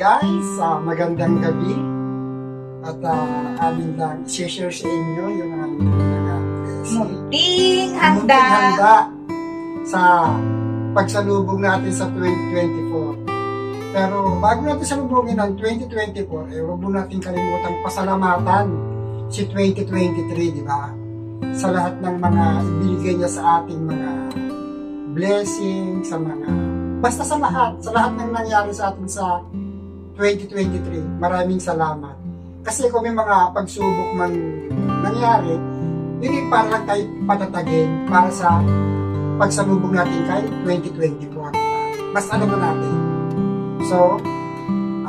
Guys, magandang gabi at amin lang i-share sa inyo yung aming mga Munting munting handa. handa sa pagsalubong natin sa 2024. Pero bago natin salubungin ang 2024, huwag mo natin kalimutan pasalamatan si 2023, di ba? Sa lahat ng mga ibigay niya sa ating mga blessing, basta sa lahat ng nangyari sa atin sa 2023. Maraming salamat. Kasi kung may mga pagsubok man nangyari, yun yung para lang tayo patatagin para sa pagsalubong natin kay 2024. Mas alam mo natin. So,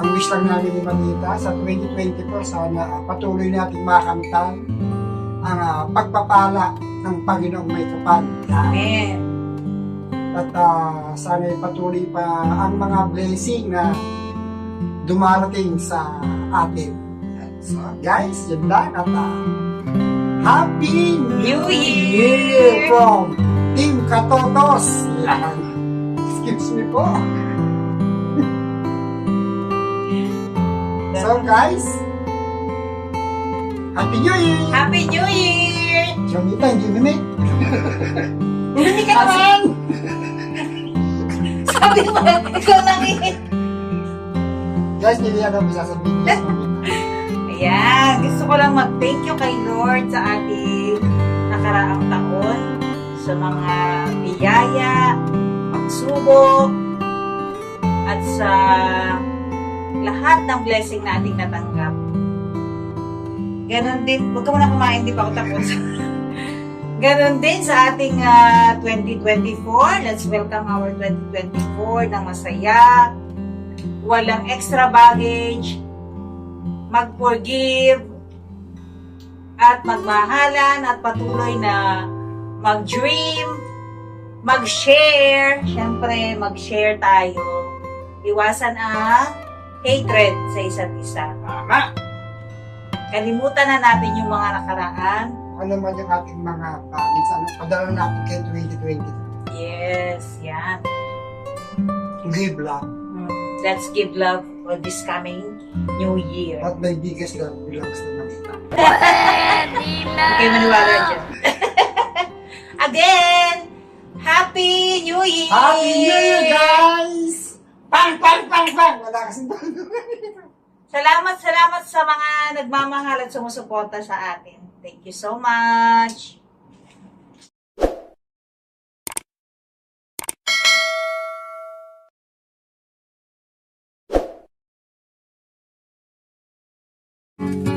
ang wish lang namin ni Manita sa 2024, sana patuloy natin makamtan ang pagpapala ng Panginoong may kapal. Amen. At sana patuloy pa ang mga blessing na dumarating sa atin. So guys, yun lang at Happy New Year from Team Katotos. Yan. Excuse me po. So guys, Happy New Year! Happy New Year! Jonita, hindi mimik. Hindi ka naman! Sabi mo, ikaw lang eh. Guys, hindi yan ang sasabihin niya. Ayan, gusto ko lang mag-thank you kay Lord sa ating nakaraang taon, sa mga biyaya, pagsubok, at sa lahat ng blessing na ating natanggap. Ganon din, huwag ka muna kumain, di pa ako tapos. Ganon din sa ating 2024. Let's welcome our 2024 ng masaya, walang extra baggage, mag-forgive, at magmahalan, at patuloy na mag-dream, mag-share. Siyempre, mag-share tayo. Iwasan ang hatred sa isa't isa. Tama! Kalimutan na natin yung mga nakaraan. Ano naman yung ating mga minsan, padala natin kay 2020. Yes, yan. Give love. Let's give love for this coming new year. At may biggest love belongs to Manita. Hindi kayo maniwala dyan. Again, Happy New Year! Happy New Year, guys! Pang, pang, pang, pang! Wala kasing Salamat sa mga nagmamahal at sumusuporta sa atin. Thank you so much! Thank